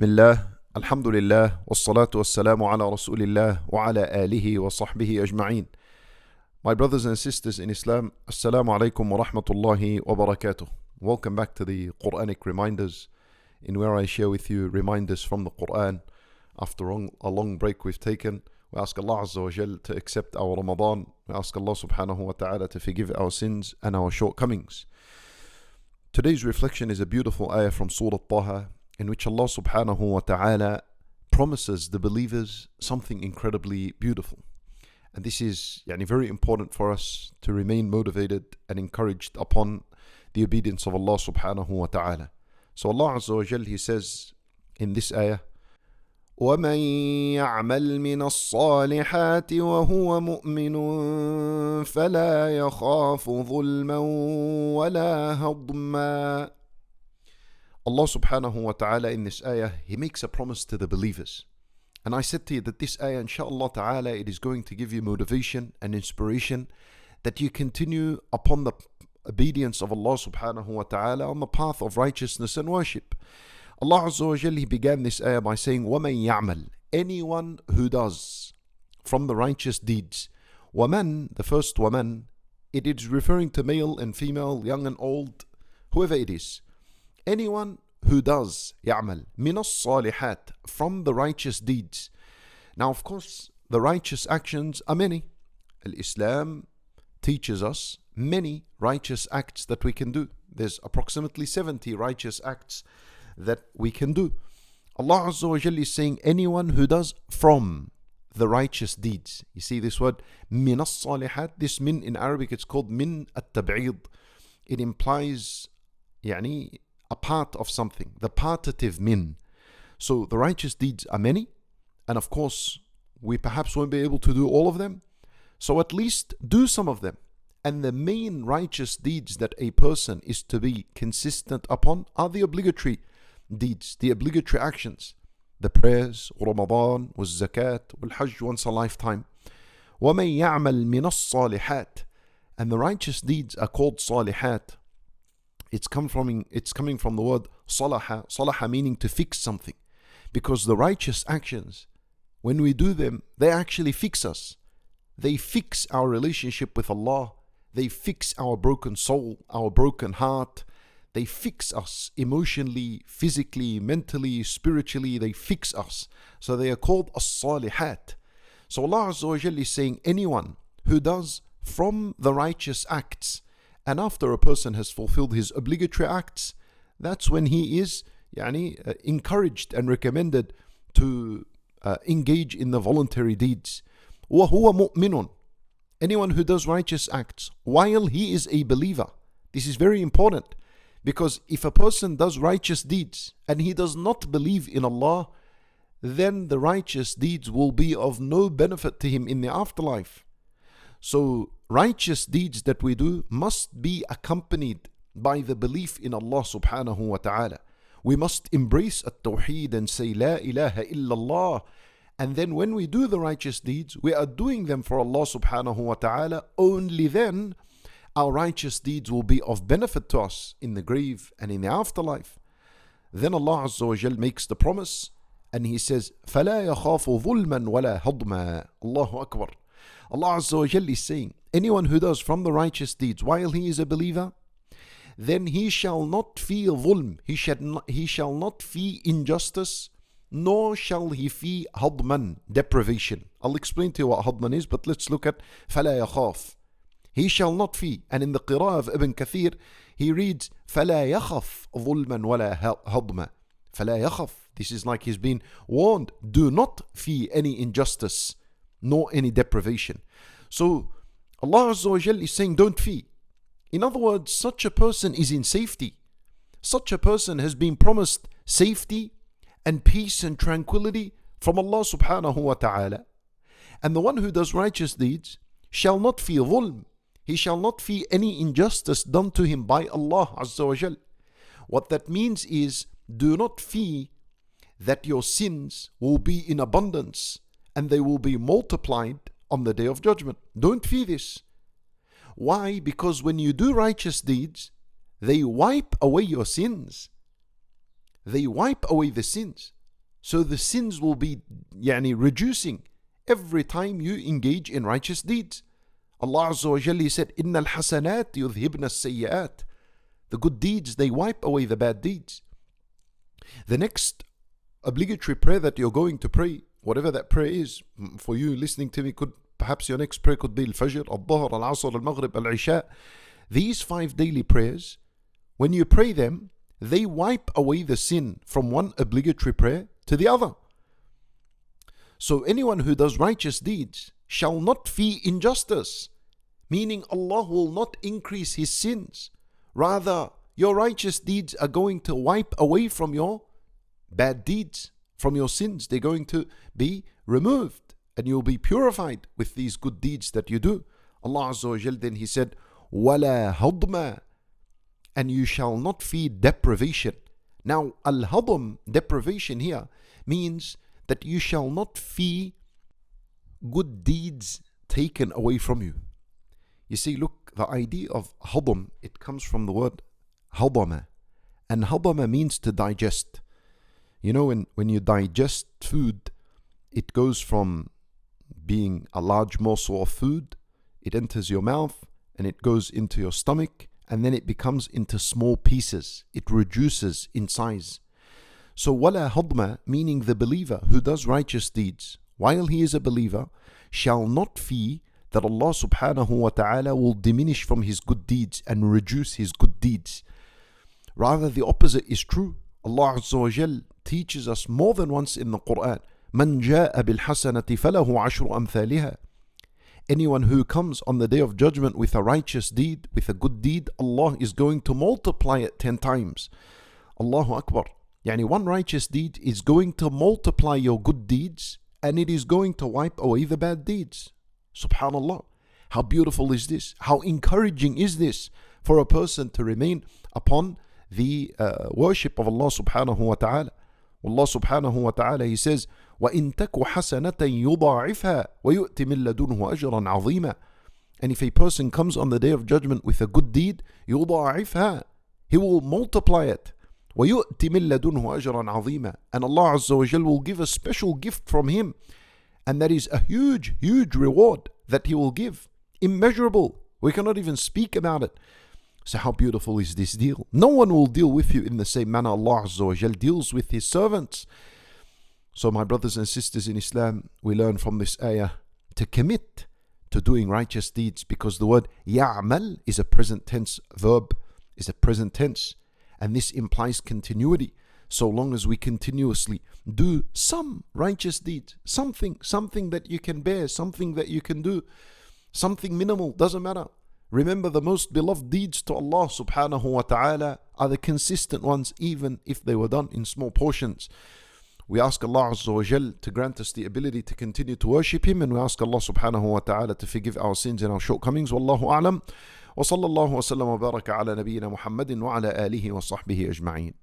بسم الله الحمد لله والصلاة والسلام على رسول الله وعلى آله وصحبه أجمعين. My brothers and sisters in Islam, Assalamu alaikum wa rahmatullahi wa barakatuh. Welcome back to the Quranic Reminders, in where I share with you reminders from the Quran after a long break we've taken. We ask Allah Azza wa Jal to accept our Ramadan. We ask Allah subhanahu wa ta'ala to forgive our sins and our shortcomings. Today's reflection is a beautiful ayah from Surah Taha, in which Allah subhanahu wa ta'ala promises the believers something incredibly beautiful. And this is very important for us to remain motivated and encouraged upon the obedience of Allah subhanahu wa ta'ala. So Allah Azza wa Jal, He says in this ayah, وَمَن يَعْمَلْ مِنَ الصَّالِحَاتِ وَهُوَ مُؤْمِنٌ فَلَا يَخَافُ ظُلْمًا وَلَا هَضْمًا. Allah subhanahu wa ta'ala in this ayah, He makes a promise to the believers. And I said to you that this ayah, inshaAllah ta'ala, it is going to give you motivation and inspiration that you continue upon the obedience of Allah subhanahu wa ta'ala on the path of righteousness and worship. Allah Azza wa Jal, He began this ayah by saying, وَمَن يَعْمَلْ, anyone who does from the righteous deeds. وَمَن, the first وَمَن, it is referring to male and female, young and old, whoever it is. Anyone who does يعمل من الصالحات, from the righteous deeds. Now of course the righteous actions are many. Islam teaches us many righteous acts that we can do. There's approximately 70 righteous acts that we can do. Allah Azza wa Jalla is saying anyone who does from the righteous deeds. You see this word من الصالحات, this min in Arabic, it's called min at-tab'id. It implies a part of something, the partitive min. So the righteous deeds are many, and of course we perhaps won't be able to do all of them, so at least do some of them. And the main righteous deeds that a person is to be consistent upon are the obligatory deeds, the obligatory actions, the prayers, Ramadan, was zakat, wal hajj once a lifetime. وَمَن يَعْمَلْ مِنَ الصَّالِحَاتِ, and the righteous deeds are called salihat. It's coming from the word salaha, salaha meaning to fix something. Because the righteous actions, when we do them, they actually fix us. They fix our relationship with Allah. They fix our broken soul, our broken heart. They fix us emotionally, physically, mentally, spiritually. They fix us. So they are called as-salihat. So Allah Azza wa Jalla is saying anyone who does from the righteous acts, and after a person has fulfilled his obligatory acts, that's when he is encouraged and recommended to engage in the voluntary deeds. وَهُوَ مُؤْمِنٌ, anyone who does righteous acts while he is a believer. This is very important, because if a person does righteous deeds and he does not believe in Allah, then the righteous deeds will be of no benefit to him in the afterlife. So righteous deeds that we do must be accompanied by the belief in Allah subhanahu wa ta'ala. We must embrace at-tawheed and say La ilaha illallah. And then when we do the righteous deeds, we are doing them for Allah subhanahu wa ta'ala. Only then our righteous deeds will be of benefit to us in the grave and in the afterlife. Then Allah Azza wa Jal makes the promise, and He says فَلَا يَخَافُ ظُلْمًا وَلَا هَضْمًا. Allahu Akbar. Allah Azza wa Jalla is saying, anyone who does from the righteous deeds while he is a believer, then he shall not fear dhulm, he shall not fear injustice, nor shall he fear hadman, deprivation. I'll explain to you what hadman is, but let's look at فَلَا يَخَافُ. He shall not fear. And in the qira'ah of Ibn Kathir, he reads فَلَا يَخَفْ ظُلْمًا وَلَا هَضْمًا. فَلَا يَخَفْ, this is like he's been warned, do not fear any injustice nor any deprivation. So Allah Azza wa Jal is saying don't fear. In other words, such a person is in safety. Such a person has been promised safety and peace and tranquility from Allah subhanahu wa ta'ala. And the one who does righteous deeds shall not fear dhulm. He shall not fear any injustice done to him by Allah Azza wa Jal. What that means is, do not fear that your sins will be in abundance and they will be multiplied on the day of judgment. Don't fear this. Why? Because when you do righteous deeds, they wipe away your sins. They wipe away the sins. So the sins will be reducing every time you engage in righteous deeds. Allah Azza wa Jalla said, إِنَّ الْحَسَنَاتِ يُذْهِبْنَ السَّيِّئَاتِ. The good deeds, they wipe away the bad deeds. The next obligatory prayer that you're going to pray, whatever that prayer is, for you listening to me, perhaps your next prayer could be Al-Fajr, Al-Dhuhr, Al-Asr, Al-Maghrib, Al-Isha. These 5 daily prayers, when you pray them, they wipe away the sin from one obligatory prayer to the other. So anyone who does righteous deeds shall not fee injustice, meaning Allah will not increase his sins. Rather, your righteous deeds are going to wipe away from your bad deeds, from your sins. They're going to be removed and you'll be purified with these good deeds that you do. Allah Azza wa Jal, then He said, وَلَا هَضْمَ, and you shall not fee deprivation. Now, al-hadm, deprivation here, means that you shall not fee good deeds taken away from you. You see, look, the idea of hadm, it comes from the word hadama. And hadama means to digest. You know, when you digest food, it goes from being a large morsel of food, it enters your mouth, and it goes into your stomach, and then it becomes into small pieces. It reduces in size. So wala hadma, meaning the believer who does righteous deeds while he is a believer, shall not fee that Allah subhanahu wa ta'ala will diminish from his good deeds and reduce his good deeds. Rather, the opposite is true. Allah Azza wa Jal teaches us more than once in the Quran, مَنْ جَاءَ بِالْحَسَنَةِ فَلَهُ عَشْرُ أَمْثَالِهَا. Anyone who comes on the day of judgment with a righteous deed, with a good deed, Allah is going to multiply it 10 times. Allahu Akbar. One righteous deed is going to multiply your good deeds, and it is going to wipe away the bad deeds. Subhanallah. How beautiful is this? How encouraging is this for a person to remain upon the worship of Allah subhanahu wa ta'ala? Allah subhanahu wa ta'ala, He says, وَإِن تَكُ حَسَنَةً يُضَاعِفْهَا وَيُؤْتِ مِن لَدُنْهُ أَجْرًا عَظِيمًا. And if a person comes on the day of judgment with a good deed, يُضَاعِفْهَا, He will multiply it. وَيُؤْتِ مِن لَدُنْهُ أَجْرًا عَظِيمًا. And Allah Azza wa Jal will give a special gift from Him. And that is a huge, huge reward that He will give. Immeasurable. We cannot even speak about it. So how beautiful is this deal? No one will deal with you in the same manner Allah Azza wa Jal deals with His servants. So my brothers and sisters in Islam, we learn from this ayah to commit to doing righteous deeds, because the word يَعْمَل is a present tense verb, is a present tense. And this implies continuity. So long as we continuously do some righteous deeds, something that you can bear, something that you can do, something minimal, doesn't matter. Remember, the most beloved deeds to Allah subhanahu wa ta'ala are the consistent ones, even if they were done in small portions. We ask Allah Azza wa Jal to grant us the ability to continue to worship Him, and we ask Allah subhanahu wa ta'ala to forgive our sins and our shortcomings. Wallahu a'lam. Wa sallallahu wa sallam wa baraka ala nabiyyina Muhammadin wa ala alihi wa sahbihi ajma'in.